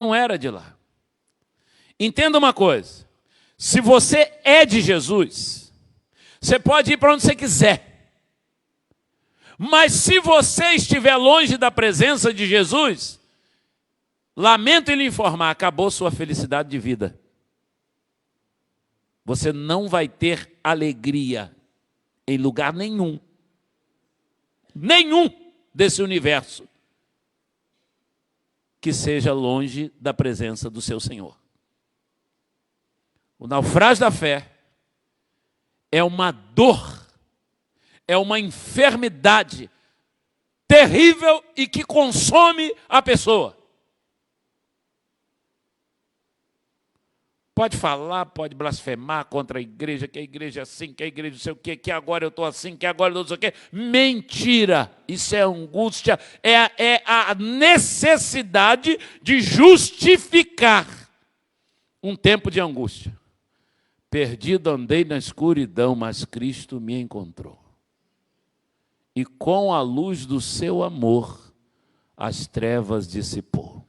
não era de lá. Entenda uma coisa, se você é de Jesus, você pode ir para onde você quiser. Mas se você estiver longe da presença de Jesus, lamento em lhe informar, acabou sua felicidade de vida. Você não vai ter alegria em lugar nenhum desse universo que seja longe da presença do seu Senhor. O naufrágio da fé é uma dor, é uma enfermidade terrível e que consome a pessoa. Pode falar, pode blasfemar contra a igreja, que a igreja é assim, que a igreja não sei o quê, que agora eu estou assim, que agora eu não sei o quê. Mentira! Isso é angústia, é a necessidade de justificar um tempo de angústia. Perdido andei na escuridão, mas Cristo me encontrou. E com a luz do seu amor, as trevas dissipou.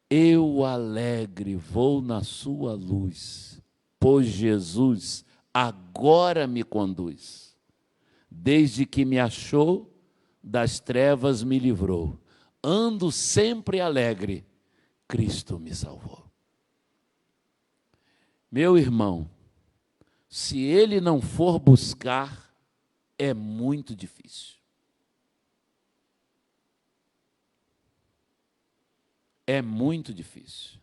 Eu alegre vou na sua luz, pois Jesus agora me conduz. Desde que me achou, das trevas me livrou. Ando sempre alegre, Cristo me salvou. Meu irmão, se ele não for buscar, é muito difícil. É muito difícil.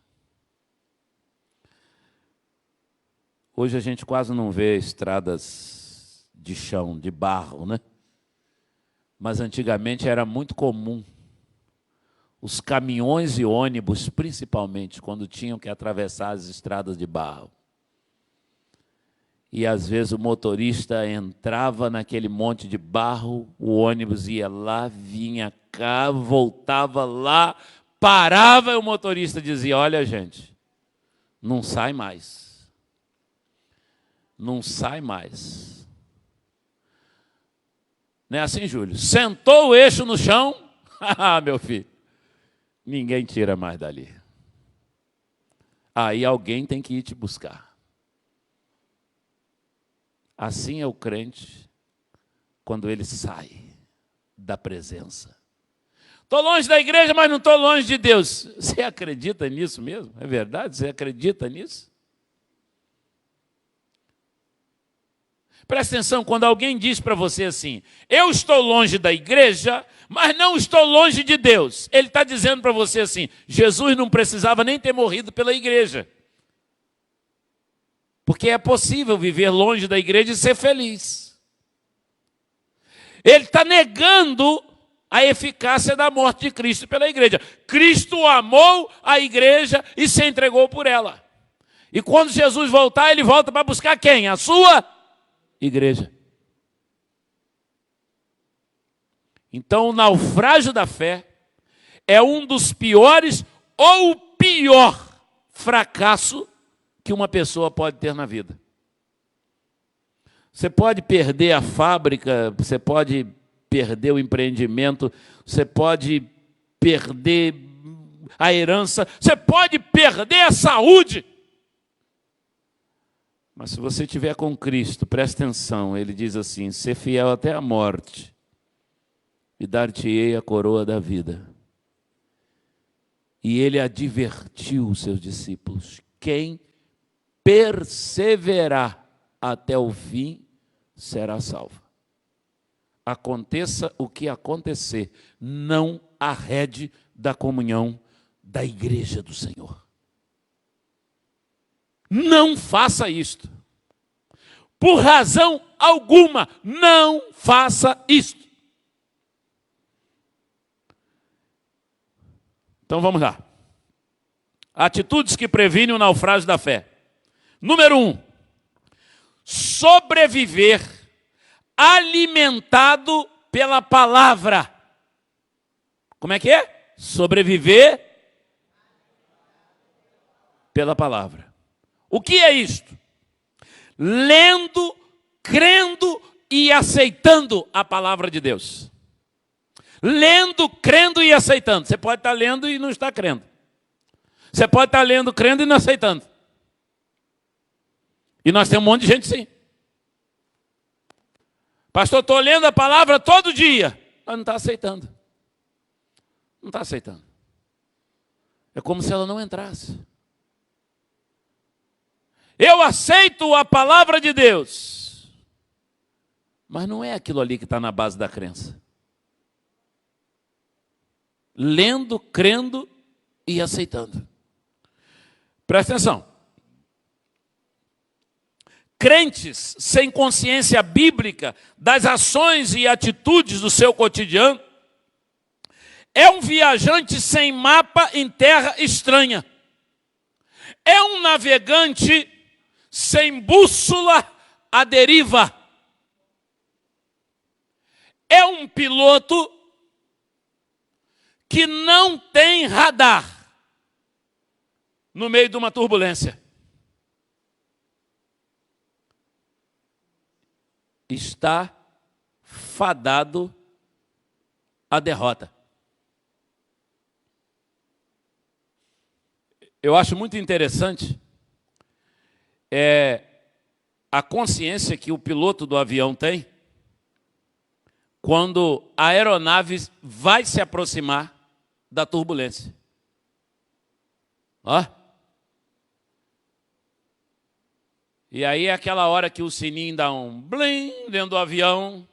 Hoje a gente quase não vê estradas de chão, de barro, né? Mas antigamente era muito comum. Os caminhões e ônibus, principalmente, quando tinham que atravessar as estradas de barro. E às vezes o motorista entrava naquele monte de barro, o ônibus ia lá, vinha cá, voltava lá, parava e o motorista dizia, olha gente, não sai mais. Não sai mais. Não é assim, Júlio? Sentou o eixo no chão, meu filho, ninguém tira mais dali. Aí alguém tem que ir te buscar. Assim é o crente quando ele sai da presença. Estou longe da igreja, mas não estou longe de Deus. Você acredita nisso mesmo? É verdade? Você acredita nisso? Presta atenção, quando alguém diz para você assim, eu estou longe da igreja, mas não estou longe de Deus. Ele está dizendo para você assim, Jesus não precisava nem ter morrido pela igreja. Porque é possível viver longe da igreja e ser feliz. Ele está negando a eficácia da morte de Cristo pela igreja. Cristo amou a igreja e se entregou por ela. E quando Jesus voltar, ele volta para buscar quem? A sua igreja. Então, o naufrágio da fé é um dos piores ou o pior fracasso que uma pessoa pode ter na vida. Você pode perder a fábrica, você pode perder o empreendimento, você pode perder a herança, você pode perder a saúde. Mas se você estiver com Cristo, presta atenção, ele diz assim, ser fiel até a morte, e dar-te-ei a coroa da vida. E ele advertiu os seus discípulos, quem perseverar até o fim, será salvo. Aconteça o que acontecer, não arrede da comunhão da igreja do Senhor. Não faça isto. Por razão alguma, não faça isto. Então vamos lá. Atitudes que previnem o naufrágio da fé. Número 1, sobreviver alimentado pela palavra. Como é que é? Sobreviver pela palavra. O que é isto? Lendo, crendo e aceitando a palavra de Deus. Lendo, crendo e aceitando. Você pode estar lendo e não está crendo. Você pode estar lendo, crendo e não aceitando. E nós temos um monte de gente sim. Pastor, estou lendo a palavra todo dia. Mas não está aceitando. Não está aceitando. É como se ela não entrasse. Eu aceito a palavra de Deus. Mas não é aquilo ali que está na base da crença. Lendo, crendo e aceitando. Presta atenção. Crentes sem consciência bíblica das ações e atitudes do seu cotidiano é um viajante sem mapa em terra estranha. É um navegante sem bússola à deriva. É um piloto que não tem radar no meio de uma turbulência. Está fadado à derrota. Eu acho muito interessante a consciência que o piloto do avião tem quando a aeronave vai se aproximar da turbulência. Ó. E aí é aquela hora que o sininho dá um blim dentro do avião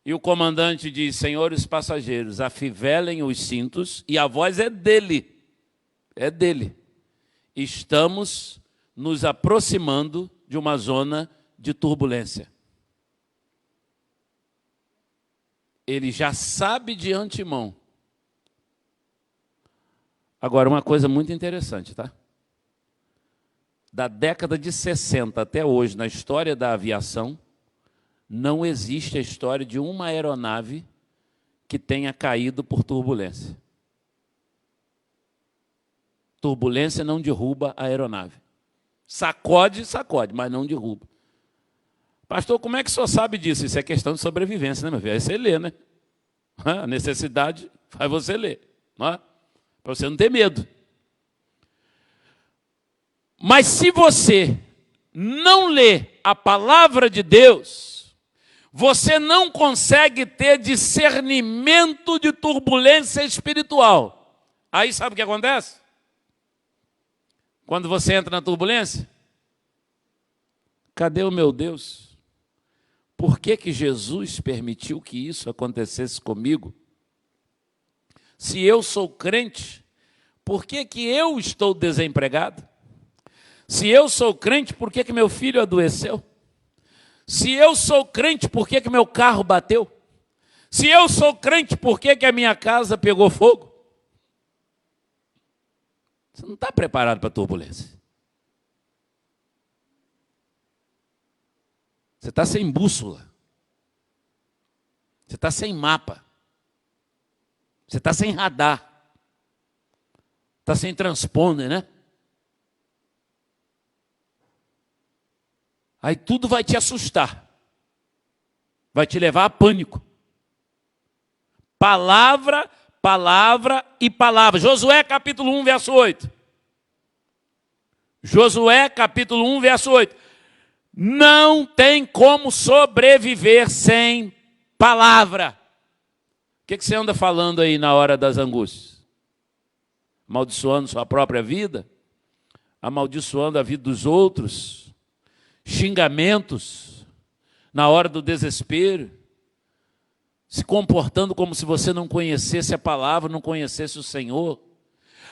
e o comandante diz: senhores passageiros, afivelem os cintos, e a voz é dele. É dele. Estamos nos aproximando de uma zona de turbulência. Ele já sabe de antemão. Agora, uma coisa muito interessante, tá? Da década de 60 até hoje, na história da aviação, não existe a história de uma aeronave que tenha caído por turbulência. Turbulência não derruba a aeronave. Sacode, mas não derruba. Pastor, como é que o senhor sabe disso? Isso é questão de sobrevivência, né, meu filho? Aí você lê, né? A necessidade faz você ler, não é? Para você não ter medo. Mas se você não lê a palavra de Deus, você não consegue ter discernimento de turbulência espiritual. Aí sabe o que acontece? Quando você entra na turbulência, cadê o meu Deus? Por que que Jesus permitiu que isso acontecesse comigo? Se eu sou crente, por que que eu estou desempregado? Se eu sou crente, por que que meu filho adoeceu? Se eu sou crente, por que que meu carro bateu? Se eu sou crente, por que que a minha casa pegou fogo? Você não está preparado para a turbulência. Você está sem bússola. Você está sem mapa. Você está sem radar. Está sem transponder, né? Aí tudo vai te assustar. Vai te levar a pânico. Palavra, palavra e palavra. Josué capítulo 1, verso 8. Josué capítulo 1, verso 8. Não tem como sobreviver sem palavra. O que você anda falando aí na hora das angústias? Amaldiçoando sua própria vida? Amaldiçoando a vida dos outros? Xingamentos na hora do desespero? Se comportando como se você não conhecesse a palavra, não conhecesse o Senhor?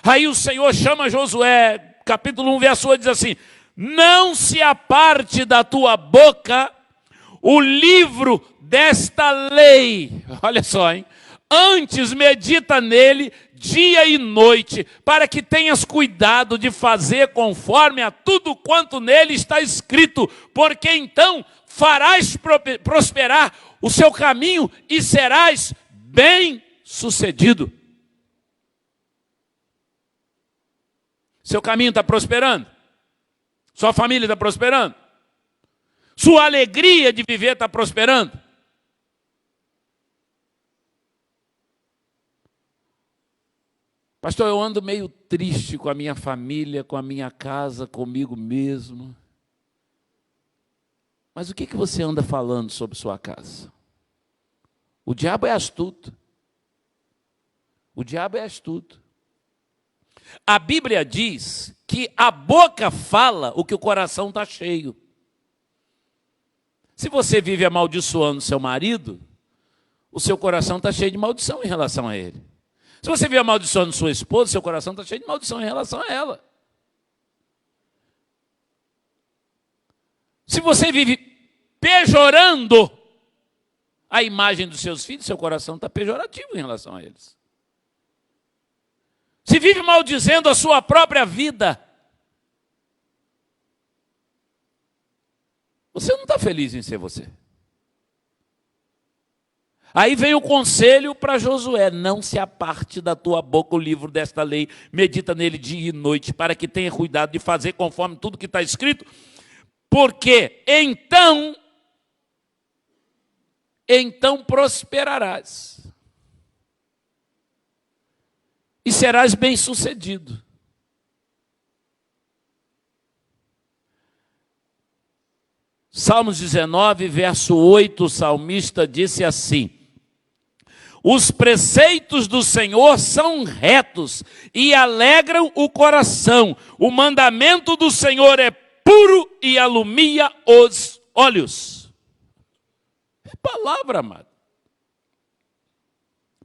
Aí o Senhor chama Josué, capítulo 1, verso 8, diz assim: não se aparte da tua boca o livro desta lei. Olha só, hein? Antes medita nele dia e noite, para que tenhas cuidado de fazer conforme a tudo quanto nele está escrito, porque então farás prosperar o seu caminho e serás bem-sucedido. Seu caminho está prosperando? Sua família está prosperando? Sua alegria de viver está prosperando? Pastor, eu ando meio triste com a minha família, com a minha casa, comigo mesmo. Mas o que você anda falando sobre sua casa? O diabo é astuto. O diabo é astuto. A Bíblia diz que a boca fala o que o coração está cheio. Se você vive amaldiçoando seu marido, o seu coração está cheio de maldição em relação a ele. Se você vive amaldiçoando sua esposa, seu coração está cheio de maldição em relação a ela. Se você vive pejorando a imagem dos seus filhos, seu coração está pejorativo em relação a eles. Se vive maldizendo a sua própria vida, você não está feliz em ser você. Aí vem o conselho para Josué: não se aparte da tua boca o livro desta lei, medita nele dia e noite, para que tenha cuidado de fazer conforme tudo que está escrito, porque então prosperarás e serás bem-sucedido. Salmos 19, verso 8, o salmista disse assim: os preceitos do Senhor são retos e alegram o coração. O mandamento do Senhor é puro e alumia os olhos. É palavra, amado.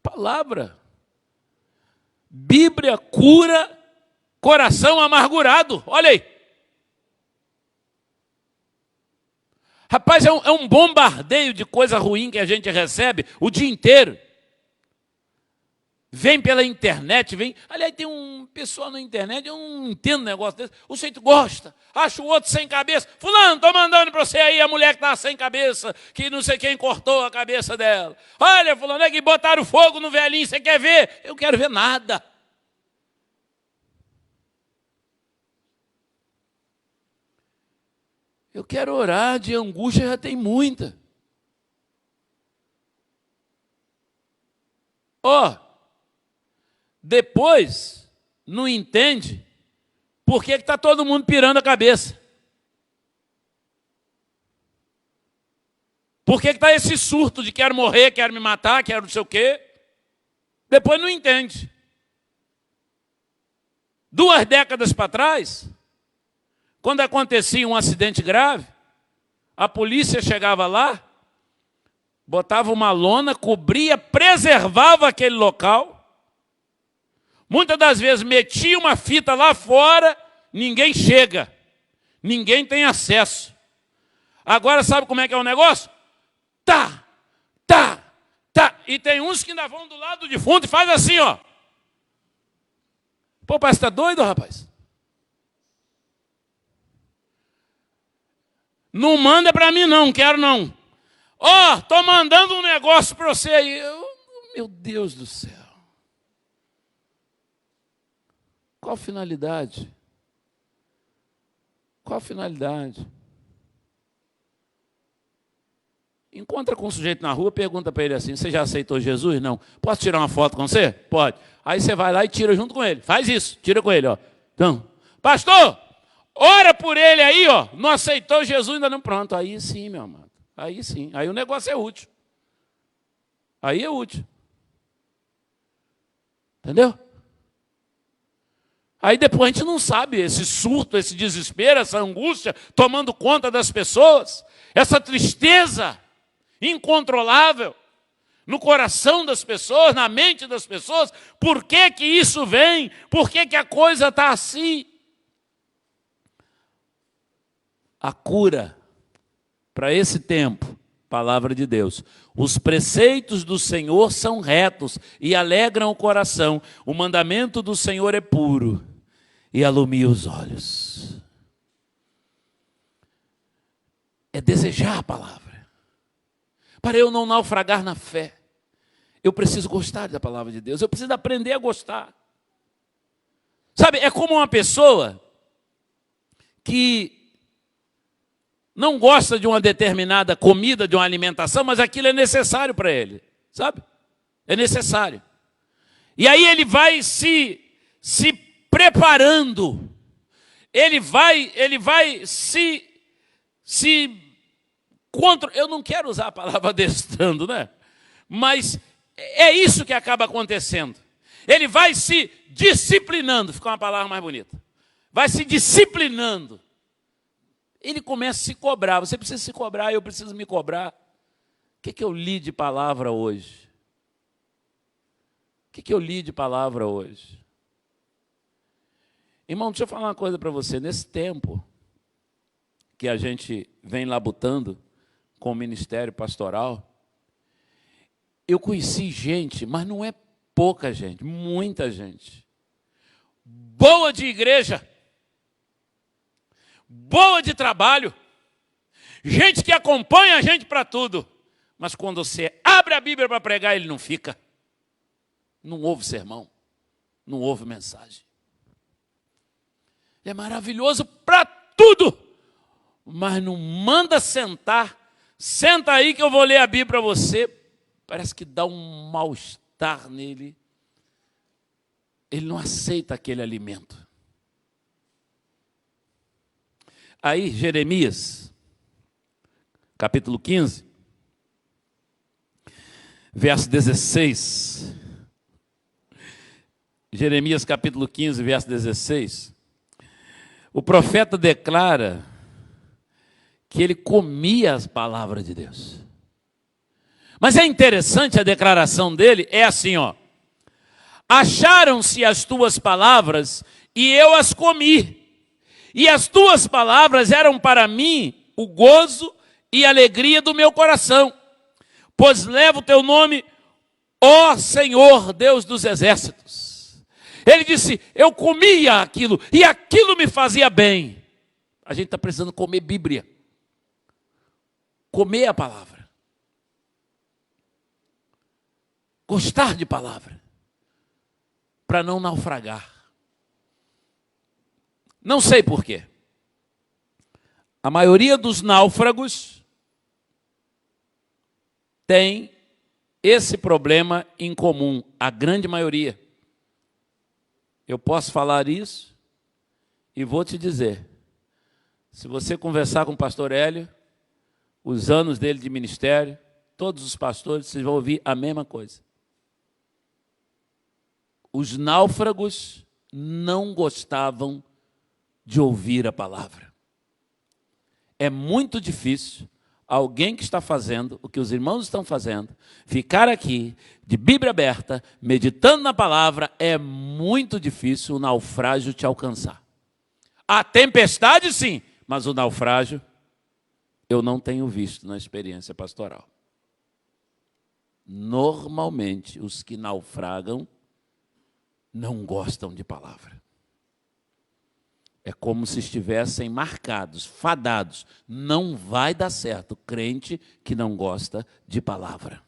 Palavra. Bíblia cura coração amargurado. Olha aí. Rapaz, é um bombardeio de coisa ruim que a gente recebe o dia inteiro. Vem pela internet, vem. Aliás, tem um pessoal na internet, eu não entendo um negócio desse. O sujeito gosta, acha o outro sem cabeça. Fulano, estou mandando para você aí a mulher que está sem cabeça, que não sei quem cortou a cabeça dela. Olha, fulano, é que botaram fogo no velhinho, você quer ver? Eu quero ver nada. Eu quero orar, de angústia já tem muita. Depois, não entende por que está todo mundo pirando a cabeça. Por que está esse surto de quero morrer, quero me matar, quero não sei o quê? Depois não entende. 2 décadas para trás, quando acontecia um acidente grave, a polícia chegava lá, botava uma lona, cobria, preservava aquele local. Muitas das vezes metia uma fita lá fora, ninguém chega, ninguém tem acesso. Agora sabe como é que é o negócio? Tá. E tem uns que ainda vão do lado do defunto e faz assim, ó. Pô, parece que está doido, rapaz. Não manda para mim não, quero não. Estou mandando um negócio para você aí. Meu Deus do céu. Qual a finalidade? Qual a finalidade? Encontra com um sujeito na rua, pergunta para ele assim: você já aceitou Jesus? Não. Posso tirar uma foto com você? Pode. Aí você vai lá e tira junto com ele. Faz isso, tira com ele, ó. Então, pastor, ora por ele aí, ó. Não aceitou Jesus ainda não. Pronto, aí sim, meu amado. Aí sim. Aí o negócio é útil. Aí é útil. Entendeu? Aí depois a gente não sabe, esse surto, esse desespero, essa angústia tomando conta das pessoas, essa tristeza incontrolável no coração das pessoas, na mente das pessoas. Por que que isso vem? Por que que a coisa está assim? A cura para esse tempo, palavra de Deus. Os preceitos do Senhor são retos e alegram o coração. O mandamento do Senhor é puro e alumia os olhos. É desejar a palavra. Para eu não naufragar na fé, eu preciso gostar da palavra de Deus. Eu preciso aprender a gostar. Sabe, é como uma pessoa que não gosta de uma determinada comida, de uma alimentação, mas aquilo é necessário para ele, sabe? É necessário. E aí ele vai se se preparando, ele vai se contra. Eu não quero usar a palavra adestrando, né? Mas é isso que acaba acontecendo. Ele vai se disciplinando, ficou uma palavra mais bonita. Vai se disciplinando. Ele começa a se cobrar. Você precisa se cobrar, eu preciso me cobrar. O que eu li de palavra hoje? O que eu li de palavra hoje? Irmão, deixa eu falar uma coisa para você. Nesse tempo que a gente vem labutando com o ministério pastoral, eu conheci gente, mas não é pouca gente, muita gente, boa de igreja, boa de trabalho, gente que acompanha a gente para tudo, mas quando você abre a Bíblia para pregar, ele não fica, não ouve sermão, não ouve mensagem. Ele é maravilhoso para tudo, mas não manda sentar, senta aí que eu vou ler a Bíblia para você. Parece que dá um mal-estar nele. Ele não aceita aquele alimento. Aí, Jeremias, capítulo 15, verso 16. Jeremias, capítulo 15, verso 16. O profeta declara que ele comia as palavras de Deus. Mas é interessante a declaração dele, é assim, ó. Acharam-se as tuas palavras e eu as comi. E as tuas palavras eram para mim o gozo e a alegria do meu coração. Pois levo o teu nome, ó Senhor, Deus dos exércitos. Ele disse, eu comia aquilo e aquilo me fazia bem. A gente está precisando comer Bíblia. Comer a palavra. Gostar de palavra, para não naufragar. Não sei por quê. A maioria dos náufragos tem esse problema em comum, a grande maioria. Eu posso falar isso e vou te dizer, se você conversar com o pastor Hélio, os anos dele de ministério, todos os pastores, vocês vão ouvir a mesma coisa. Os náufragos não gostavam de ouvir a palavra. É muito difícil alguém que está fazendo o que os irmãos estão fazendo, ficar aqui, de Bíblia aberta, meditando na palavra, é muito difícil o naufrágio te alcançar. A tempestade, sim, mas o naufrágio eu não tenho visto na experiência pastoral. Normalmente, os que naufragam não gostam de palavra. É como se estivessem marcados, fadados. Não vai dar certo crente que não gosta de palavra.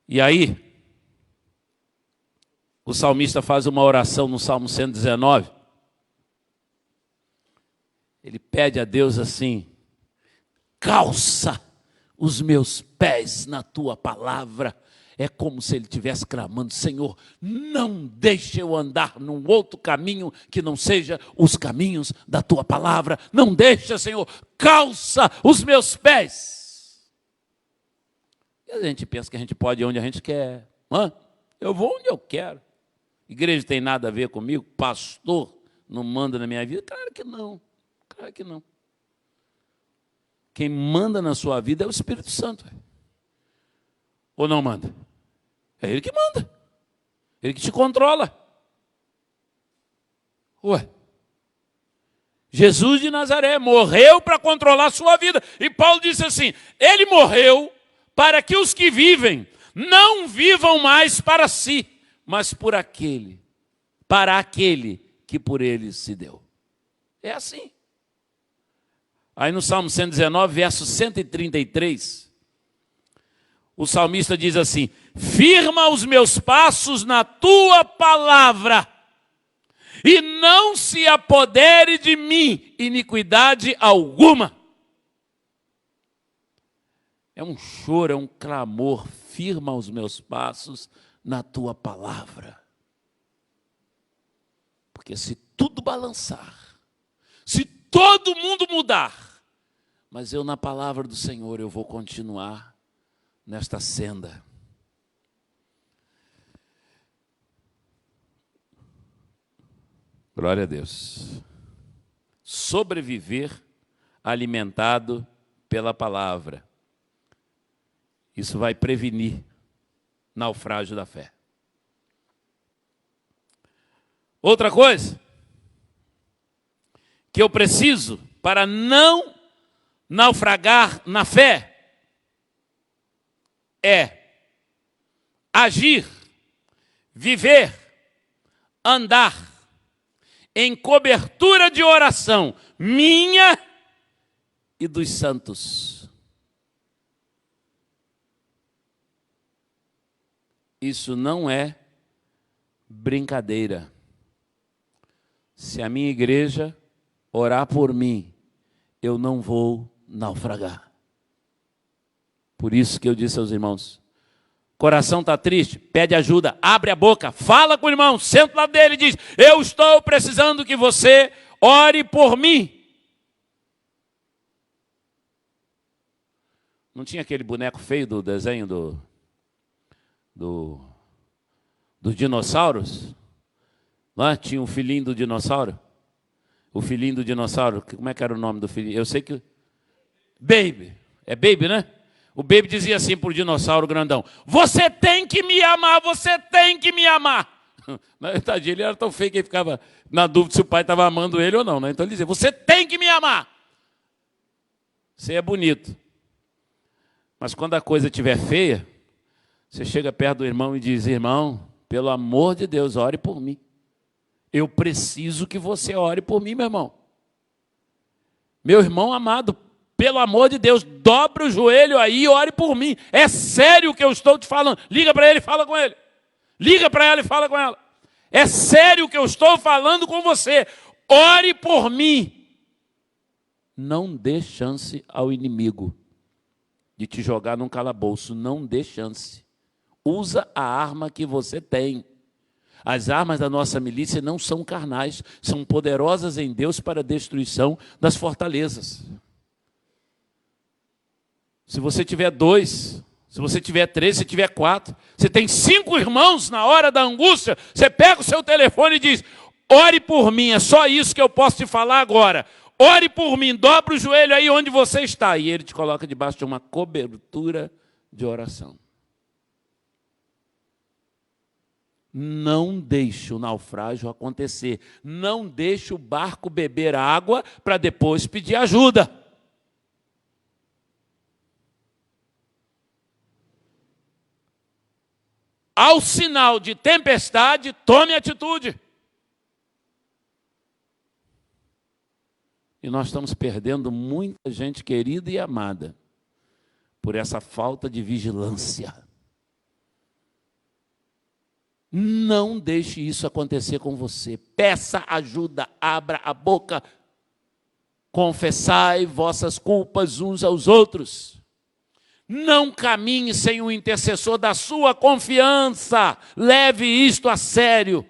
E aí, o salmista faz uma oração no Salmo 119. Ele pede a Deus assim, calça os meus pés na tua palavra. É como se ele estivesse clamando, Senhor, não deixe eu andar num outro caminho que não seja os caminhos da tua palavra. Não deixa, Senhor, calça os meus pés. E a gente pensa que a gente pode ir onde a gente quer. Eu vou onde eu quero. Igreja tem nada a ver comigo? Pastor não manda na minha vida? Claro que não. Claro que não. Quem manda na sua vida é o Espírito Santo. Ou não manda? É ele que manda. Ele que te controla. Ué. Jesus de Nazaré morreu para controlar a sua vida. E Paulo disse assim, ele morreu para que os que vivem não vivam mais para si, mas para aquele que por eles se deu. É assim. Aí no Salmo 119, verso 133, o salmista diz assim, firma os meus passos na tua palavra, e não se apodere de mim iniquidade alguma. É um choro, é um clamor, firma os meus passos na tua palavra. Porque se tudo balançar, se todo mundo mudar, mas eu na palavra do Senhor eu vou continuar nesta senda. Glória a Deus. Sobreviver alimentado pela palavra. Isso vai prevenir naufrágio da fé. Outra coisa que eu preciso para não naufragar na fé é agir, viver, andar em cobertura de oração minha e dos santos. Isso não é brincadeira. Se a minha igreja orar por mim, eu não vou naufragar. Por isso que eu disse aos irmãos, coração está triste, pede ajuda, abre a boca, fala com o irmão, senta lá dele e diz, eu estou precisando que você ore por mim. Não tinha aquele boneco feio do desenho dos dinossauros? Não, tinha um filhinho do dinossauro. O filhinho do dinossauro, como é que era o nome do filhinho? Eu sei que... Baby. É Baby, né? O Baby dizia assim para o dinossauro grandão, você tem que me amar, você tem que me amar. Tadinho, ele era tão feio que ele ficava na dúvida se o pai estava amando ele ou não, né? Então ele dizia, você tem que me amar. Você é bonito. Mas quando a coisa estiver feia, você chega perto do irmão e diz, irmão, pelo amor de Deus, ore por mim. Eu preciso que você ore por mim, meu irmão. Meu irmão amado, pelo amor de Deus, dobre o joelho aí e ore por mim. É sério o que eu estou te falando. Liga para ele e fala com ele. Liga para ela e fala com ela. É sério o que eu estou falando com você. Ore por mim. Não dê chance ao inimigo de te jogar num calabouço. Não dê chance. Usa a arma que você tem. As armas da nossa milícia não são carnais, são poderosas em Deus para a destruição das fortalezas. Se você tiver 2, se você tiver 3, se tiver 4, você tem 5 irmãos na hora da angústia, você pega o seu telefone e diz, ore por mim, é só isso que eu posso te falar agora. Ore por mim, dobra o joelho aí onde você está. E ele te coloca debaixo de uma cobertura de oração. Não deixe o naufrágio acontecer. Não deixe o barco beber água para depois pedir ajuda. Ao sinal de tempestade, tome atitude. E nós estamos perdendo muita gente querida e amada por essa falta de vigilância. Não deixe isso acontecer com você. Peça ajuda, abra a boca. Confessai vossas culpas uns aos outros. Não caminhe sem o intercessor da sua confiança. Leve isto a sério.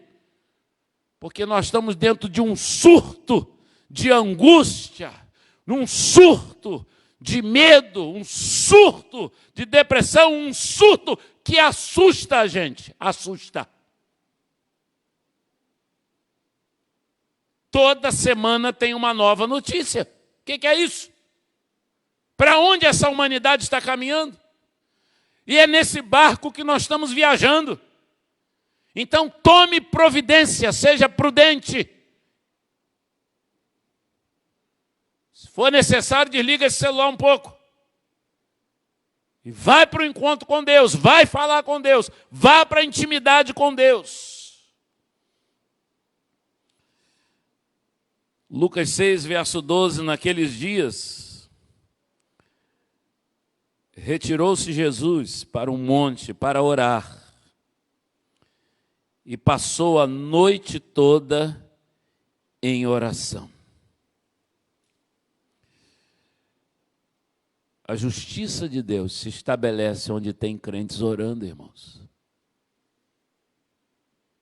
Porque nós estamos dentro de um surto de angústia, num surto de medo, um surto de depressão, um surto que assusta a gente, assusta. Toda semana tem uma nova notícia. O que é isso? Para onde essa humanidade está caminhando? E é nesse barco que nós estamos viajando. Então tome providência, seja prudente. Se for necessário, desliga esse celular um pouco. E vai para o encontro com Deus, vai falar com Deus, vá para a intimidade com Deus. Lucas 6, verso 12, naqueles dias, retirou-se Jesus para um monte para orar e passou a noite toda em oração. A justiça de Deus se estabelece onde tem crentes orando, irmãos.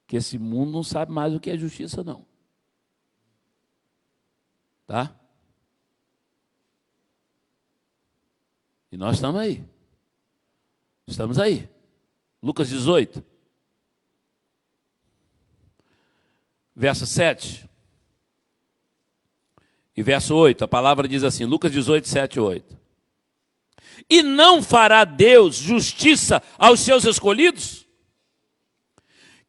Que esse mundo não sabe mais o que é justiça, não. Tá? E nós estamos aí. Estamos aí. Lucas 18. Verso 7. E verso 8. A palavra diz assim, Lucas 18, 7 e 8. E não fará Deus justiça aos seus escolhidos,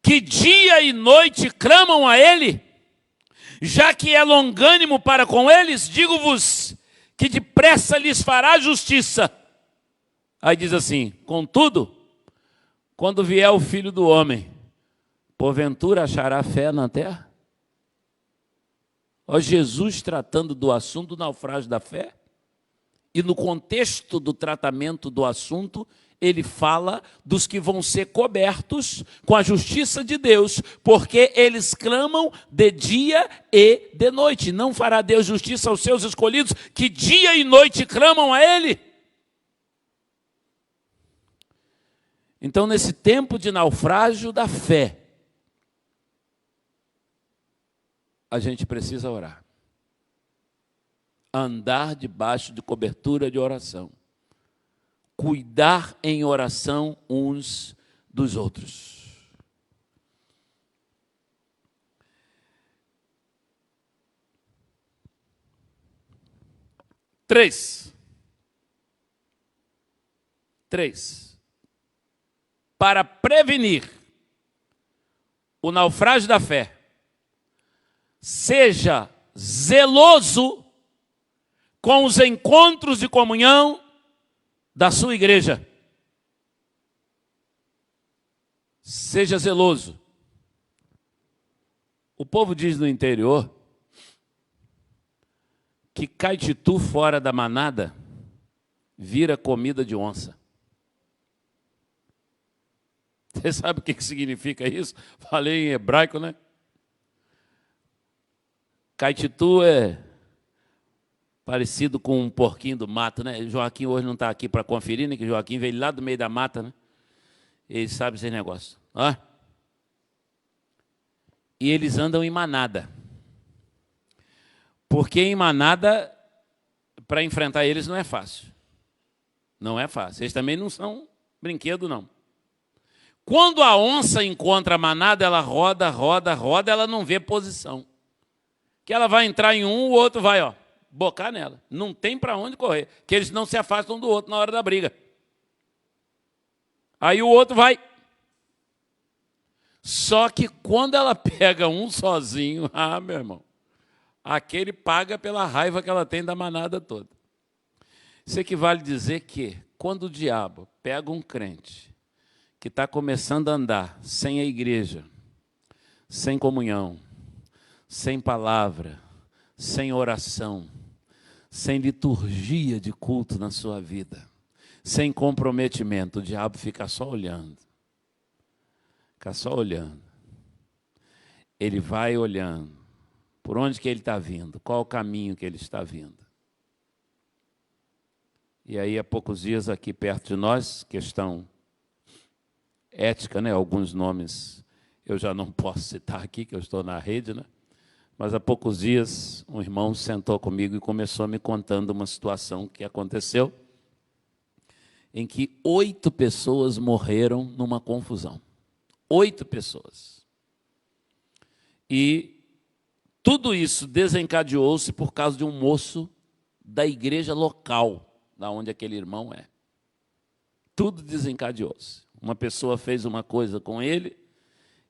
que dia e noite clamam a Ele, já que é longânimo para com eles, digo-vos que depressa lhes fará justiça. Aí diz assim, contudo, quando vier o Filho do Homem, porventura achará fé na terra? Ó, Jesus tratando do assunto do naufrágio da fé, e no contexto do tratamento do assunto, ele fala dos que vão ser cobertos com a justiça de Deus, porque eles clamam de dia e de noite. Não fará Deus justiça aos seus escolhidos, que dia e noite clamam a Ele? Então, nesse tempo de naufrágio da fé, a gente precisa orar. Andar debaixo de cobertura de oração. Cuidar em oração uns dos outros. Três. Para prevenir o naufrágio da fé, seja zeloso com os encontros de comunhão da sua igreja. Seja zeloso. O povo diz no interior que caititu fora da manada vira comida de onça. Você sabe o que significa isso? Falei em hebraico, né? Caititu é parecido com um porquinho do mato, né? Joaquim hoje não está aqui para conferir, né? Que Joaquim veio lá do meio da mata, né? Ele sabe esse negócio. Ó. E eles andam em manada. Porque em manada, para enfrentar eles não é fácil. Não é fácil. Eles também não são brinquedo, não. Quando a onça encontra a manada, ela roda, ela não vê posição. Que ela vai entrar em um, o outro vai, ó, bocar nela. Não tem para onde correr, que eles não se afastam do outro na hora da briga. Aí o outro vai. Só que quando ela pega um sozinho, meu irmão, aquele paga pela raiva que ela tem da manada toda. Isso equivale a dizer que quando o diabo pega um crente que está começando a andar sem a igreja, sem comunhão, sem palavra, sem oração, sem liturgia de culto na sua vida, sem comprometimento, o diabo fica só olhando. Fica só olhando. Ele vai olhando. Por onde que ele está vindo? Qual o caminho que ele está vindo? E aí, há poucos dias, aqui perto de nós, questão ética, né? Alguns nomes eu já não posso citar aqui, que eu estou na rede, né? Mas há poucos dias, um irmão sentou comigo e começou me contando uma situação que aconteceu, em que 8 pessoas morreram numa confusão. 8 pessoas. E tudo isso desencadeou-se por causa de um moço da igreja local, da onde aquele irmão é. Tudo desencadeou-se. Uma pessoa fez uma coisa com ele,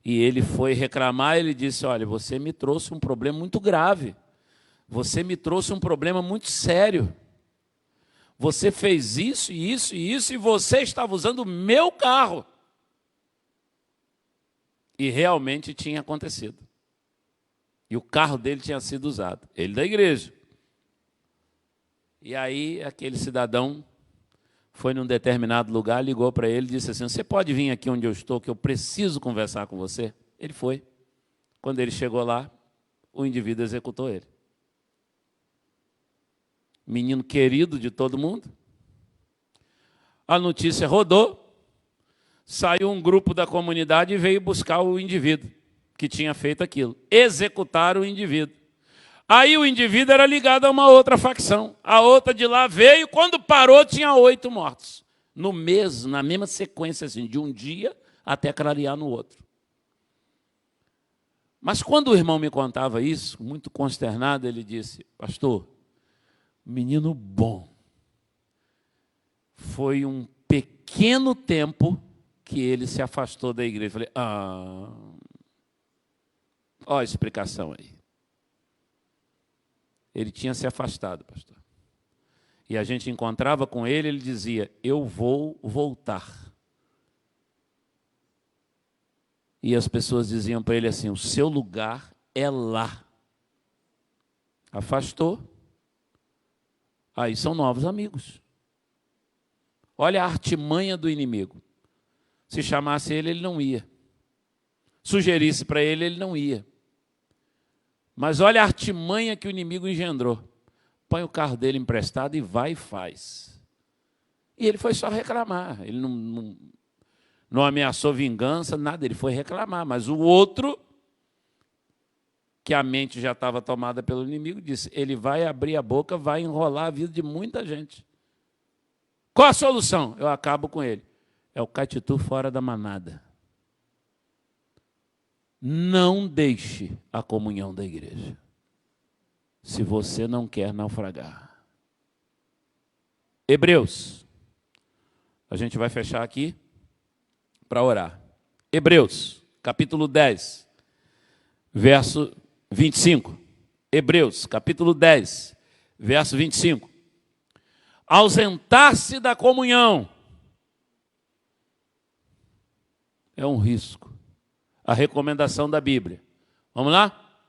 e ele foi reclamar, ele disse, olha, você me trouxe um problema muito grave. Você me trouxe um problema muito sério. Você fez isso, e isso, e isso, e você estava usando o meu carro. E realmente tinha acontecido. E o carro dele tinha sido usado. Ele da igreja. E aí aquele cidadão foi num determinado lugar, ligou para ele e disse assim, você pode vir aqui onde eu estou, que eu preciso conversar com você? Ele foi. Quando ele chegou lá, o indivíduo executou ele. Menino querido de todo mundo. A notícia rodou, saiu um grupo da comunidade e veio buscar o indivíduo. que tinha feito aquilo. Executaram o indivíduo. Aí o indivíduo era ligado a uma outra facção. A outra de lá veio, quando parou, tinha 8 mortos. No mesmo, na mesma sequência, assim, de um dia até clarear no outro. Mas quando o irmão me contava isso, muito consternado, ele disse: pastor, menino bom, foi um pequeno tempo que ele se afastou da igreja. Eu falei: ó a explicação aí. Ele tinha se afastado, pastor. E a gente encontrava com ele, ele dizia: eu vou voltar. E as pessoas diziam para ele assim: o seu lugar é lá. Afastou. Aí são novos amigos. Olha a artimanha do inimigo. Se chamasse ele, ele não ia. Sugerisse para ele, ele não ia. Mas olha a artimanha que o inimigo engendrou. Põe o carro dele emprestado e vai e faz. E ele foi só reclamar. Ele não ameaçou vingança, nada. Ele foi reclamar. Mas o outro, que a mente já estava tomada pelo inimigo, disse: ele vai abrir a boca, vai enrolar a vida de muita gente. Qual a solução? Eu acabo com ele. É o catitu fora da manada. Não deixe a comunhão da igreja, se você não quer naufragar. Hebreus. A gente vai fechar aqui para orar. Hebreus, capítulo 10, verso 25. Hebreus, capítulo 10, verso 25. Ausentar-se da comunhão é um risco. A recomendação da Bíblia. Vamos lá?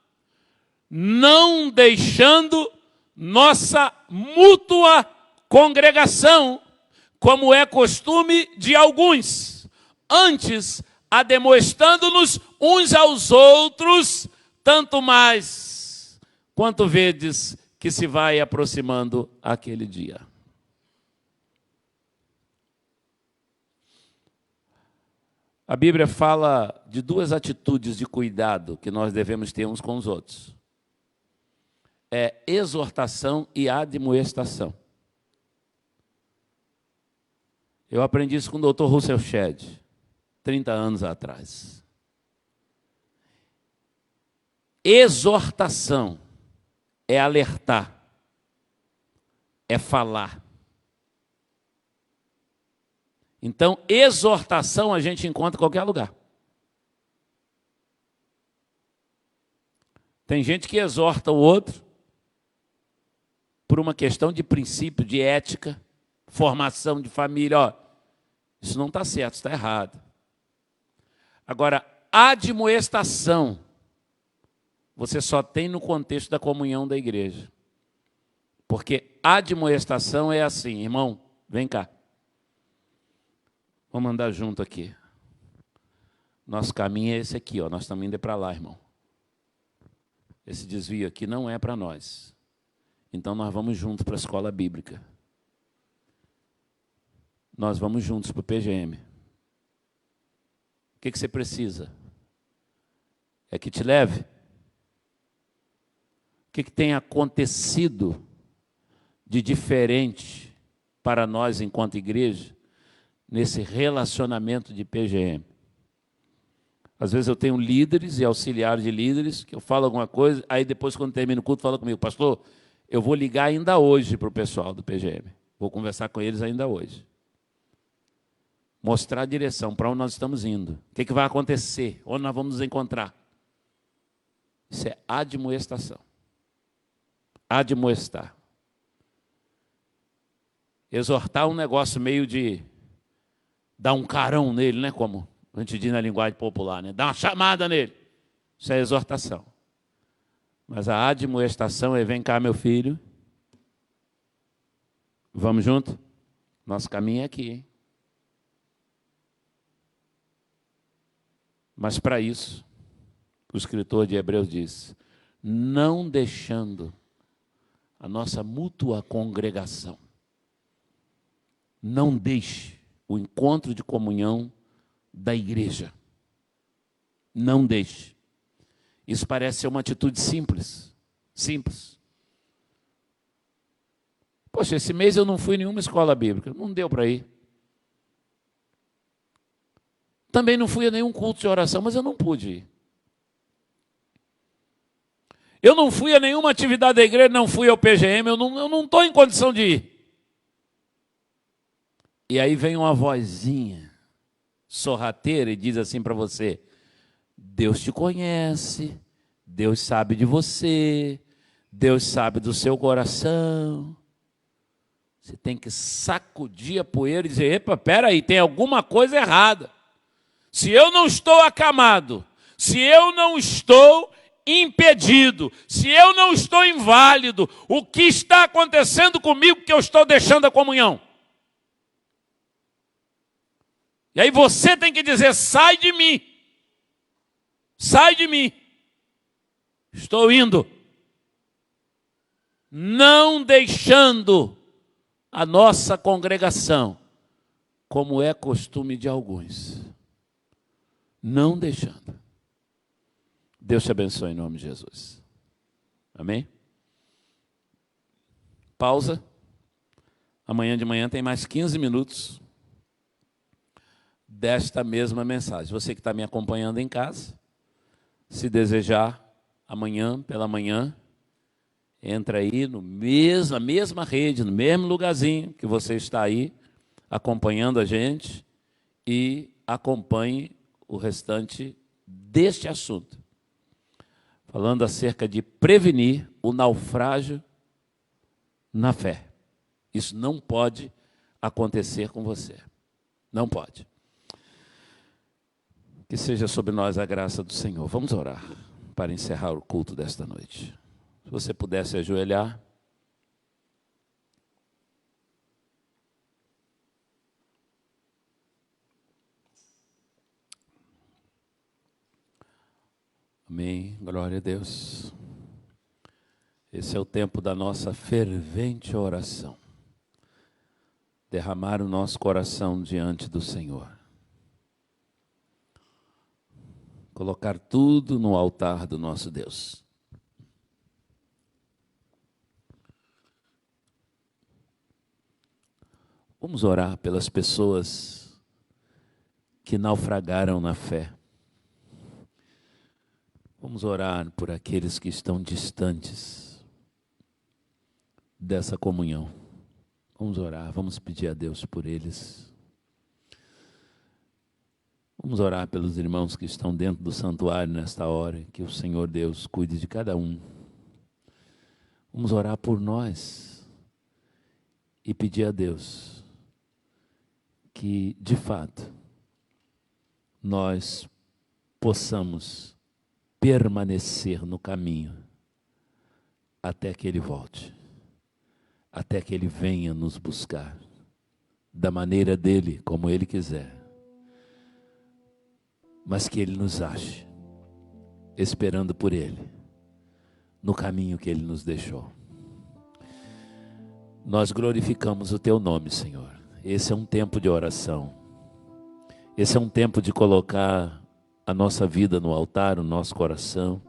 Não deixando nossa mútua congregação, como é costume de alguns, antes ademoestando-nos uns aos outros, tanto mais quanto vedes que se vai aproximando aquele dia. A Bíblia fala de 2 atitudes de cuidado que nós devemos ter uns com os outros. É exortação e admoestação. Eu aprendi isso com o Dr. Russell Shedd, 30 anos atrás. Exortação é alertar, é falar. Então, exortação a gente encontra em qualquer lugar. Tem gente que exorta o outro por uma questão de princípio, de ética, formação de família. Ó, isso não está certo, está errado. Agora, admoestação, você só tem no contexto da comunhão da igreja. Porque admoestação é assim: irmão, vem cá. Vamos andar junto aqui. Nosso caminho é esse aqui, ó. Nós estamos indo para lá, irmão. Esse desvio aqui não é para nós. Então nós vamos juntos para a escola bíblica. Nós vamos juntos para o PGM. O que você precisa? É que te leve? O que tem acontecido de diferente para nós enquanto igreja nesse relacionamento de PGM? Às vezes eu tenho líderes e auxiliares de líderes que eu falo alguma coisa, aí depois, quando termina o culto, fala comigo: pastor, eu vou ligar ainda hoje para o pessoal do PGM. Vou conversar com eles ainda hoje. Mostrar a direção, para onde nós estamos indo. O que vai acontecer, onde nós vamos nos encontrar. Isso é admoestação. Admoestar. Exortar um negócio meio de dar um carão nele, né? Como a gente diz na linguagem popular, né? Dar uma chamada nele. Isso é exortação. Mas a admoestação é: vem cá, meu filho. Vamos junto? Nosso caminho é aqui, hein? Mas para isso, o escritor de Hebreus diz: não deixando a nossa mútua congregação. Não deixe o encontro de comunhão da igreja. Não deixe. Isso parece ser uma atitude simples. Simples. Poxa, esse mês eu não fui em nenhuma escola bíblica. Não deu para ir. Também não fui a nenhum culto de oração, mas eu não pude ir. Eu não fui a nenhuma atividade da igreja, não fui ao PGM, eu não estou em condição de ir. E aí vem uma vozinha sorrateira e diz assim para você: Deus te conhece, Deus sabe de você, Deus sabe do seu coração. Você tem que sacudir a poeira e dizer: epa, peraí, tem alguma coisa errada. Se eu não estou acamado, se eu não estou impedido, se eu não estou inválido, o que está acontecendo comigo que eu estou deixando a comunhão? E aí você tem que dizer: sai de mim, sai de mim, estou indo. Não deixando a nossa congregação, como é costume de alguns. Não deixando. Deus te abençoe em nome de Jesus. Amém? Pausa. Amanhã de manhã tem mais 15 minutos desta mesma mensagem. Você que está me acompanhando em casa, se desejar, amanhã pela manhã, entra aí na mesma rede, no mesmo lugarzinho que você está aí, acompanhando a gente, e acompanhe o restante deste assunto, falando acerca de prevenir o naufrágio na fé. Isso não pode acontecer com você. Não pode. Que seja sobre nós a graça do Senhor. Vamos orar para encerrar o culto desta noite. Se você pudesse ajoelhar. Amém. Glória a Deus. Esse é o tempo da nossa fervente oração. Derramar o nosso coração diante do Senhor. Colocar tudo no altar do nosso Deus. Vamos orar pelas pessoas que naufragaram na fé. Vamos orar por aqueles que estão distantes dessa comunhão. Vamos orar, vamos pedir a Deus por eles. Vamos orar pelos irmãos que estão dentro do santuário nesta hora, que o Senhor Deus cuide de cada um. Vamos orar por nós e pedir a Deus que, de fato, nós possamos permanecer no caminho até que Ele volte, até que Ele venha nos buscar, da maneira dEle, como Ele quiser, mas que Ele nos ache, esperando por Ele, no caminho que Ele nos deixou. Nós glorificamos o Teu nome, Senhor. Esse é um tempo de oração, esse é um tempo de colocar a nossa vida no altar, o nosso coração.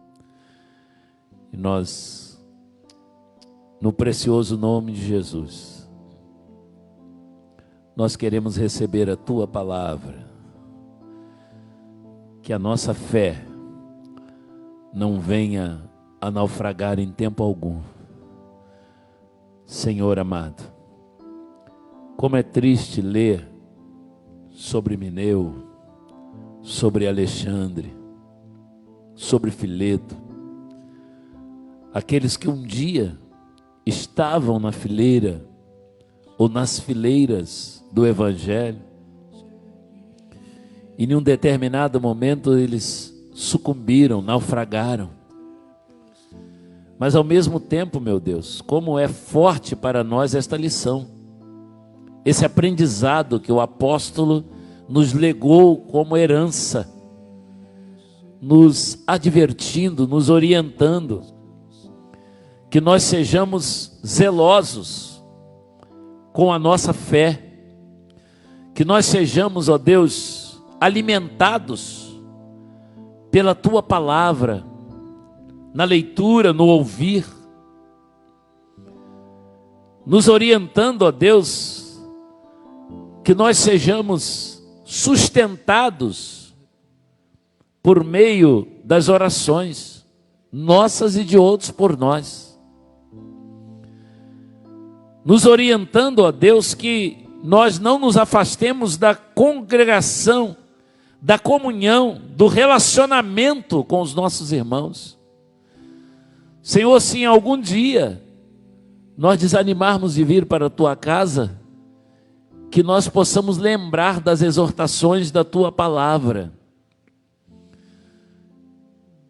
E nós, no precioso nome de Jesus, nós queremos receber a Tua palavra. Que a nossa fé não venha a naufragar em tempo algum. Senhor amado, como é triste ler sobre Mineu, sobre Alexandre, sobre Fileto, aqueles que um dia estavam na fileira ou nas fileiras do Evangelho, e em um determinado momento eles sucumbiram, naufragaram. Mas ao mesmo tempo, meu Deus, como é forte para nós esta lição, esse aprendizado que o apóstolo nos legou como herança, nos advertindo, nos orientando, que nós sejamos zelosos com a nossa fé, que nós sejamos, ó Deus, alimentados pela Tua palavra, na leitura, no ouvir, nos orientando, ó Deus, que nós sejamos sustentados por meio das orações, nossas e de outros por nós. Nos orientando, ó Deus, que nós não nos afastemos da congregação, da comunhão, do relacionamento com os nossos irmãos. Senhor, se em algum dia nós desanimarmos de vir para a Tua casa, que nós possamos lembrar das exortações da Tua palavra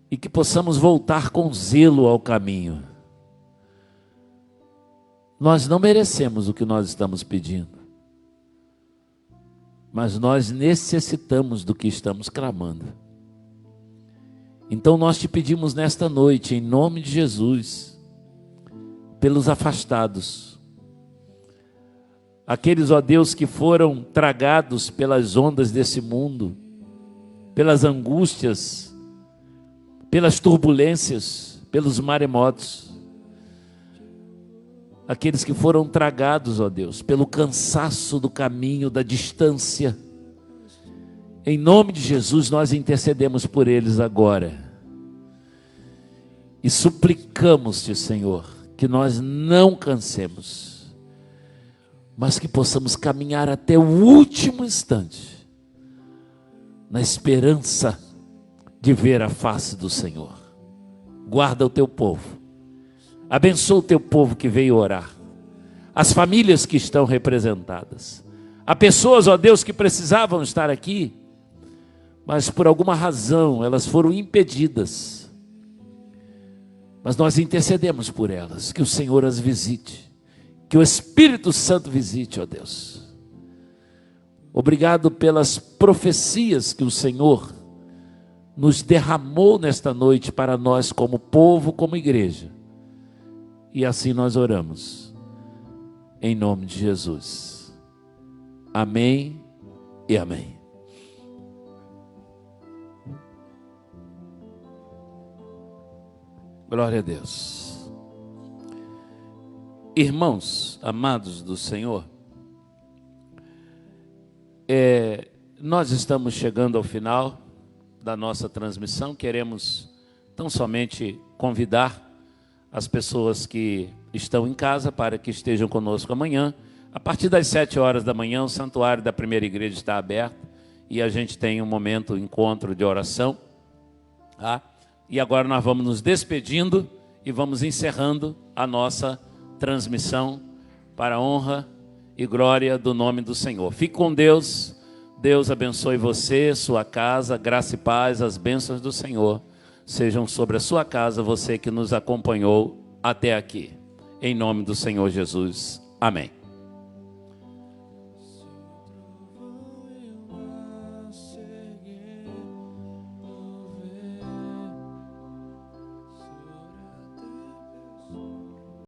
e que possamos voltar com zelo ao caminho. Nós não merecemos o que nós estamos pedindo, mas nós necessitamos do que estamos clamando. Então nós te pedimos nesta noite, em nome de Jesus, pelos afastados, aqueles, ó Deus, que foram tragados pelas ondas desse mundo, pelas angústias, pelas turbulências, pelos maremotos, aqueles que foram tragados, ó Deus, pelo cansaço do caminho, da distância. Em nome de Jesus, nós intercedemos por eles agora e suplicamos-te, Senhor, que nós não cansemos, mas que possamos caminhar até o último instante, na esperança de ver a face do Senhor. Guarda o teu povo, abençoa o teu povo que veio orar, as famílias que estão representadas. Há pessoas, ó Deus, que precisavam estar aqui, mas por alguma razão elas foram impedidas. Mas nós intercedemos por elas, que o Senhor as visite, que o Espírito Santo visite, ó Deus. Obrigado pelas profecias que o Senhor nos derramou nesta noite para nós como povo, como igreja. E assim nós oramos, em nome de Jesus. Amém e amém. Glória a Deus. Irmãos amados do Senhor, nós estamos chegando ao final da nossa transmissão. Queremos tão somente convidar as pessoas que estão em casa para que estejam conosco amanhã. A partir das 7 horas da manhã, o santuário da primeira igreja está aberto e a gente tem um momento, encontro de oração, tá? E agora nós vamos nos despedindo e vamos encerrando a nossa transmissão para a honra e glória do nome do Senhor. Fique com Deus. Deus abençoe você, sua casa, graça e paz, as bênçãos do Senhor sejam sobre a sua casa, você que nos acompanhou até aqui. Em nome do Senhor Jesus. Amém.